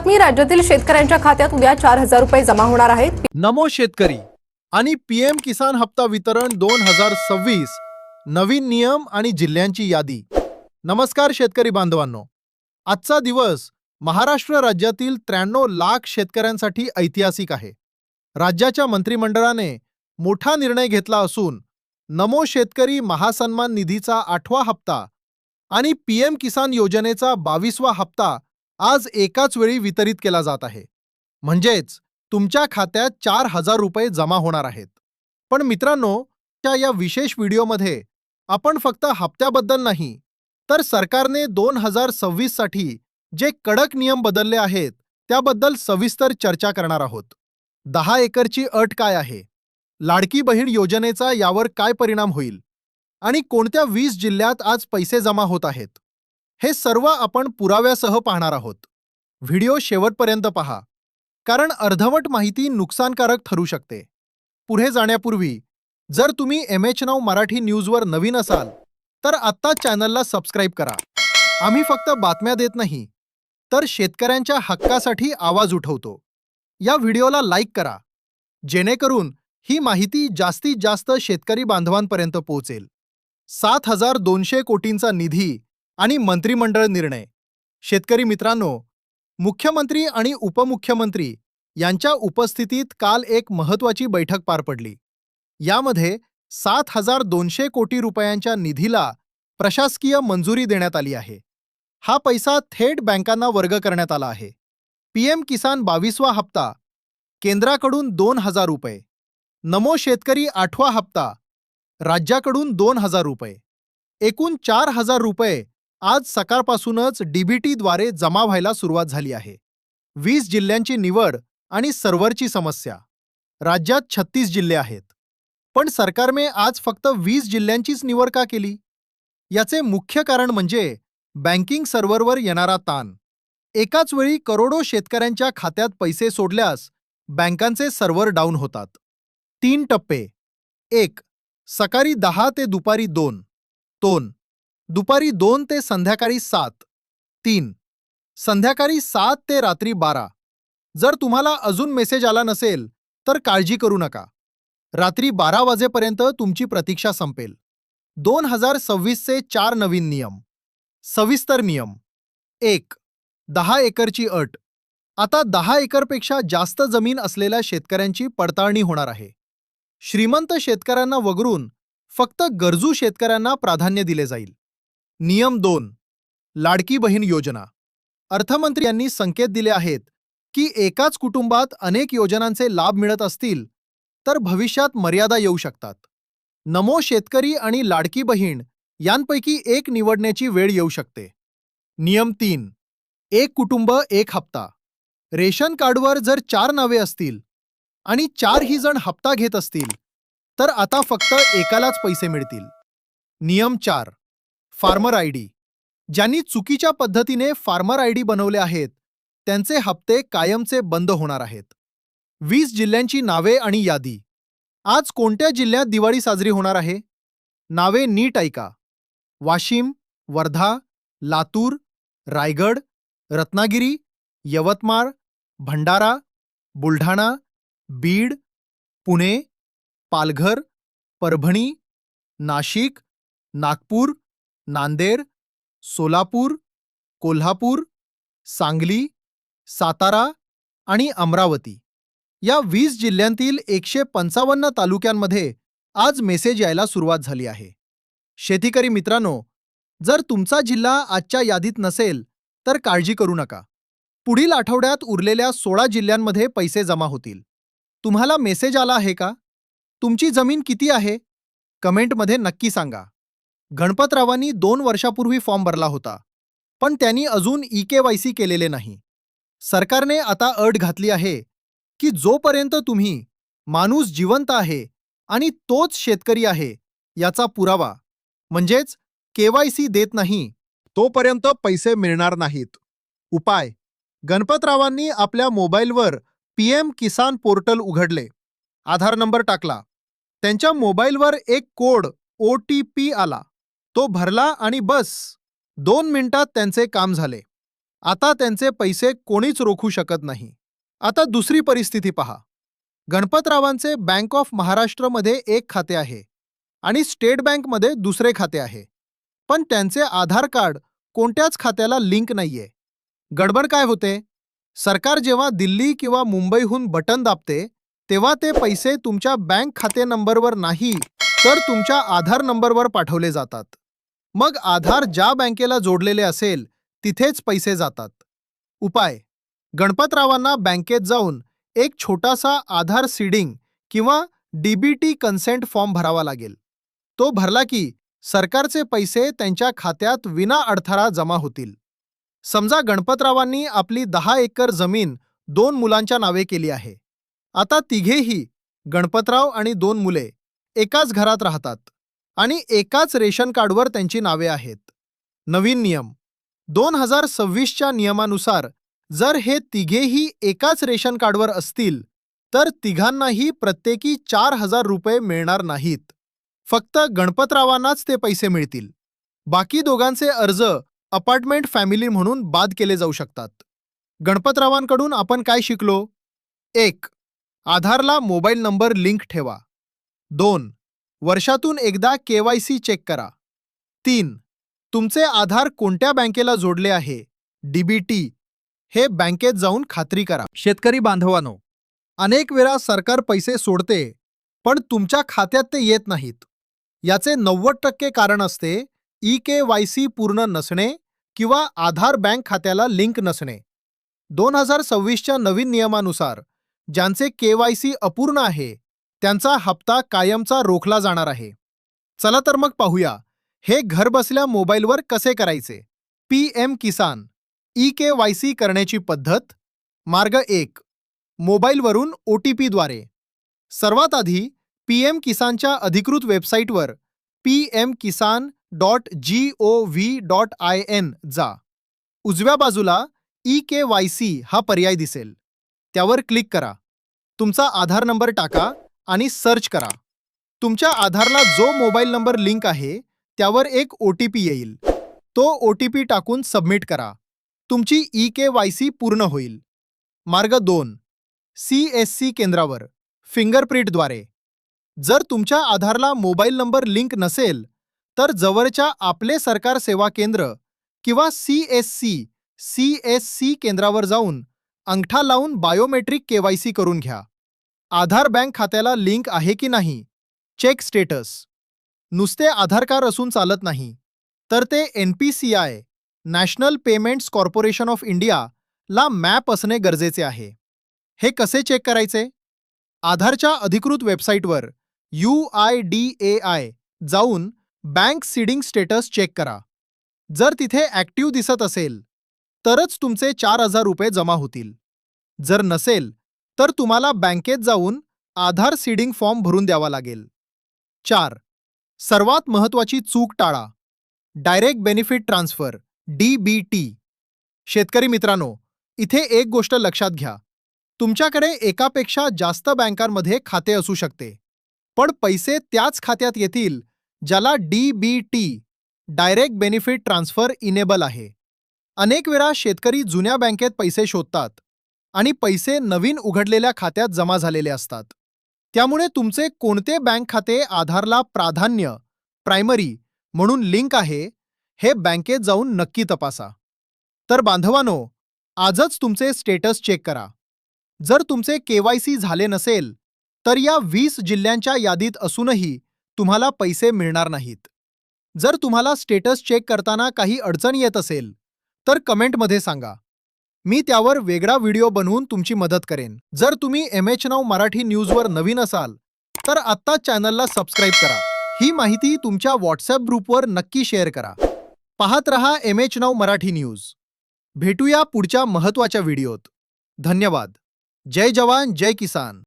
मी राज्यातील शेतकऱ्यांच्या खात्यात उद्या 4,000 रुपये जमा होणार आहेत। नमो शेतकरी आणि पीएम किसान हप्ता वितरण 2026 नवीन नियम आणि जिल्ह्यांची यादी। नमस्कार शेतकरी बांधवांनो, आजचा दिवस महाराष्ट्र राज्यातील 93 लाख शेतकऱ्यांसाठी ऐतिहासिक आहे। राज्याच्या मंत्रिमंडळाने मोठा निर्णय घेतला असून नमो शेतकरी महासन्मान निधीचा 8वा हप्ता आणि पीएम किसान योजनेचा 22वा हप्ता आज एकाच वेळी वितरित केला जात आहे। म्हणजेच तुमच्या खात्यात 4,000 रुपये जमा होणार आहेत। पण मित्रांनो, या विशेष व्हिडिओमध्ये आपण फक्त हप्त्याबद्दल नाही, तर सरकारने 2026 साठी जे कडक नियम बदलले आहेत त्याबद्दल सविस्तर चर्चा करणार आहोत। 10 एकरची अट काय आहे, लाडकी बहीण योजनेचा यावर काय परिणाम होईल आणि कोणत्या 20 जिल्ह्यात आज पैसे जमा होत आहेत, हे सर्व आपण पुराव्यासह पाहणार आहोत। व्हिडिओ शेवटपर्यंत पहा, कारण अर्धवट माहिती नुकसानकारक ठरू शकते। पुढे जाण्यापूर्वी जर तुम्ही MH9 मराठी न्यूजवर नवीन असाल तर आत्ता चॅनलला सबस्क्राइब करा। आम्ही फक्त बातम्या देत नाही, तर शेतकऱ्यांच्या हक्कासाठी आवाज उठवतो। या व्हिडिओला लाईक करा, जेणेकरून ही माहिती जास्तीत जास्त शेतकरी बांधवांपर्यंत पोहोचेल। 7,200 कोटींचा निधी आणि मंत्रिमंडळ निर्णय। शेतकरी मित्रांनो, मुख्यमंत्री आणि उपमुख्यमंत्री यांच्या उपस्थितीत काल एक महत्त्वाची बैठक पार पडली। यामध्ये 7,200 कोटी रुपयांच्या निधीला प्रशासकीय मंजुरी देण्यात आली आहे। हा पैसा थेट बँकांना वर्ग करण्यात आला आहे। पीएम किसान 22वा हप्ता केंद्राकडून 2,000 रुपये, नमो शेतकरी 8वा हप्ता राज्याकडून 2,000 रुपये, एकूण 4,000 रुपये आज सकाळपासूनच DBTद्वारे जमा व्हायला सुरुवात झाली आहे। 20 जिल्ह्यांची निवड आणि सर्व्हरची समस्या। राज्यात 36 जिल्हे आहेत, पण सरकारने आज फक्त 20 जिल्ह्यांचीच निवड का केली? याचे मुख्य कारण म्हणजे बँकिंग सर्व्हरवर येणारा ताण। एकाच वेळी करोडो शेतकऱ्यांच्या खात्यात पैसे सोडल्यास बँकांचे सर्व्हर डाऊन होतात। 3 टप्पे। 1. सकाळी 10 ते दुपारी 2, दुपारी 2 ते संध्याकाळी 7, 3. संध्याकाळी 7 ते रात्री 12। जर तुम्हाला अजून मेसेज आला नसेल तर काळजी करू नका, रात्री 12 वाजेपर्यंत तुमची प्रतीक्षा संपेल। 2026 चे 4 नवीन नियम। सविस्तर नियम। 1. 10 एकरची अट। आता 10 एकरपेक्षा जास्त जमीन असलेल्या शेतकऱ्यांची पडताळणी होणार आहे। श्रीमंत शेतकऱ्यांना वगळून फक्त गरजू शेतकऱ्यांना प्राधान्य दिले जाईल। नियम 2. लाडकी बहीण योजना। अर्थमंत्री यांनी संकेत दिले आहेत की एकाच कुटुंबात अनेक योजनांचे लाभ मिळत असतील तर भविष्यात मर्यादा येऊ शकतात। नमो शेतकरी आणि लाडकी बहीण यांपैकी एक निवडण्याची वेळ येऊ शकते। नियम 3. एक कुटुंब एक हप्ता। रेशन कार्डवर जर 4 नावे असतील आणि 4ही जण हप्ता घेत असतील तर आता फक्त एकालाच पैसे मिळतील। नियम 4. Farmer ID. ज्यांनी चुकीच्या पद्धतीने फार्मर आयडी बनवले आहेत त्यांचे हप्ते कायमचे बंद होणार आहेत। 20 जिल्ह्यांची नावे आणि यादी। आज कोणत्या जिल्ह्यात दिवाळी साजरी होणार आहे? नावे नीट ऐका। वाशिम, वर्धा, लातूर, रायगड, रत्नागिरी, यवतमाळ, भंडारा, बुलढाणा, बीड, पुणे, पालघर, परभणी, नाशिक, नागपूर, नांदेड, सोलापूर, कोल्हापूर, सांगली, सातारा आणि अमरावती या 20 जिल्ह्यांतील 155 तालुक्यांमध्ये आज मेसेज यायला सुरुवात झाली आहे। शेतकरी मित्रांनो, जर तुमचा जिल्हा आजच्या यादीत नसेल तर काळजी करू नका। पुढील आठवड्यात उरलेल्या 16 जिल्ह्यांमध्ये पैसे जमा होतील। तुम्हाला मेसेज आला आहे का? तुमची जमीन किती आहे? कमेंटमध्ये नक्की सांगा। गणपतरावांनी 2 वर्षापूर्वी फॉर्म भरला होता, पण त्यांनी अजून EKYC केलेले नाही। सरकारने आता अट घातली आहे की जोपर्यंत तुम्ही माणूस जिवंत आहे आणि तोच शेतकरी आहे याचा पुरावा म्हणजेच KYC देत नाही तोपर्यंत पैसे मिळणार नाहीत। उपाय: गणपतरावांनी आपल्या मोबाईलवर PM किसान पोर्टल उघडले, आधार नंबर टाकला, त्यांच्या मोबाईलवर एक कोड OTP आला, तो भरला आणि बस 2 मिनिटात त्यांचे काम झाले। आता त्यांचे पैसे कोणीच रोखू शकत नाही. आता दुसरी परिस्थिती पहा. गणपतरावांचे बँक ऑफ महाराष्ट्रमध्ये एक खाते आहे आणि स्टेट बँकमध्ये दुसरे खाते आहे. पण त्यांचे आधार कार्ड कोणत्याच खात्याला लिंक नाहीये. गडबड काय होते? सरकार जेव्हा दिल्ली किंवा मुंबईहून बटन दाबते, तेव्हा ते पैसे तुमच्या बँक खाते नंबरवर नाही, तर तुमच्या आधार नंबरवर पाठवले जातात. मग आधार ज्या बँकेला जोडलेले असेल, तिथेच पैसे जातात. उपाय: गणपतरावांना बँकेत जाऊन एक छोटासा आधार सीडिंग किंवा डीबीटी कन्सेंट फॉर्म भरावा लागेल. तो भरला की सरकारचे पैसे त्यांच्या खात्यात विना अडथळा जमा होतील. समजा गणपतरावांनी आपली 10 एकर जमीन 2 मुलांच्या नावे केली आहे. आता तिघेही, गणपतराव आणि 2 मुले, एकाच घरात राहतात आणि एकाच रेशन कार्डवर त्यांची नावे आहेत. नवीन नियम: 2026च्या नियमानुसार जर हे तिघेही एकाच रेशन कार्डवर असतील, तर तिघांनाही प्रत्येकी 4,000 रुपये मिळणार नाहीत. फक्त गणपतरावांनाच ते पैसे मिळतील. बाकी दोघांचे अर्ज अपार्टमेंट फॅमिली म्हणून बाद केले जाऊ शकतात. गणपतरावांकडून आपण काय शिकलो? 1. आधारला मोबाईल नंबर लिंक ठेवा. 2. वर्षातून एकदा KYC चेक करा. 3. तुमचे आधार कोणत्या बँकेला जोडले आहे, डीबीटी, हे बँकेत जाऊन खात्री करा. शेतकरी बांधवांनो, अनेक वेळा सरकार पैसे सोडते, पण तुमच्या खात्यात ते येत नाहीत. याचे 90% कारण असते eKYC पूर्ण नसणे किंवा आधार बँक खात्याला लिंक नसणे. 2026च्या नवीन नियमानुसार ज्यांचे KYC अपूर्ण आहे, त्यांचा हप्ता कायमचा रोखला जाणार आहे. चला तर मग पाहूया, हे घरबसल्या मोबाईलवर कसे करायचे. PM किसान eKYC करण्याची पद्धत. मार्ग 1. मोबाईलवरून OTPद्वारे. सर्वात आधी PM किसानच्या अधिकृत वेबसाईटवर pmkisan.gov.in जा. उजव्या बाजूला eKYC हा पर्याय दिसेल. त्यावर क्लिक करा. तुमचा आधार नंबर टाका आणि सर्च करा. तुमच्या आधारला जो मोबाईल नंबर लिंक आहे, त्यावर एक OTP येईल. तो OTP टाकून सबमिट करा. तुमची eKYC पूर्ण होईल. मार्ग 2. CSC केंद्रावर फिंगरप्रिंटद्वारे. जर तुमच्या आधारला मोबाईल नंबर लिंक नसेल, तर जवळच्या आपले सरकार सेवा केंद्र किंवा CSC केंद्रावर जाऊन अंगठा लावून बायोमेट्रिक KYC करून घ्या. आधार बँक खात्याला लिंक आहे की नाही, चेक स्टेटस. नुसते आधार कार्ड असून चालत नाही, तर ते NPCI, national payments corporation of India ला मॅप असणे गरजेचे आहे. हे कसे चेक करायचे? आधारच्या अधिकृत वेबसाईटवर UIDAI जाऊन बँक सीडिंग स्टेटस चेक करा. जर तिथे ॲक्टिव्ह दिसत असेल, तरच तुमचे 4,000 रुपये जमा होतील. जर नसेल, तर तुम्हाला बँकेत जाऊन आधार सीडिंग फॉर्म भरून द्यावा लागेल. 4. सर्वात महत्त्वाची चूक टाळा. Direct benefit transfer DBT. शेतकरी मित्रांनो, इथे एक गोष्ट लक्षात घ्या. तुमच्याकडे एकापेक्षा जास्त बँकांमध्ये खाते असू शकते, पण पैसे त्याच खात्यात येतील ज्याला DBT, direct benefit transfer enable आहे. अनेक वेळा शेतकरी जुन्या बँकेत पैसे शोधतात आणि पैसे नवीन उघडलेल्या खात्यात जमा झालेले असतात. त्यामुळे तुमचे कोणते बँक खाते आधारला प्राधान्य, प्रायमरी म्हणून लिंक आहे, हे बँकेत जाऊन नक्की तपासा. तर बांधवांनो, आजच तुमचे स्टेटस चेक करा. जर तुमचे KYC झाले नसेल, तर या 20 जिल्ह्यांच्या यादीत असूनही तुम्हाला पैसे मिळणार नाहीत. जर तुम्हाला स्टेटस चेक करताना काही अडचण येत असेल, तर कमेंटमध्ये सांगा. मी त्यावर वेगळा व्हिडिओ बनवून तुमची मदत करेन. जर तुम्ही MH9 मराठी न्यूजवर नवीन असाल, तर आत्ता चॅनलला सबस्क्राईब करा. ही माहिती तुमच्या WhatsApp ग्रुपवर नक्की शेअर करा. पाहत रहा MH9 मराठी न्यूज. भेटूया पुढच्या महत्त्वाच्या व्हिडिओत. धन्यवाद. जय जवान, जय किसान.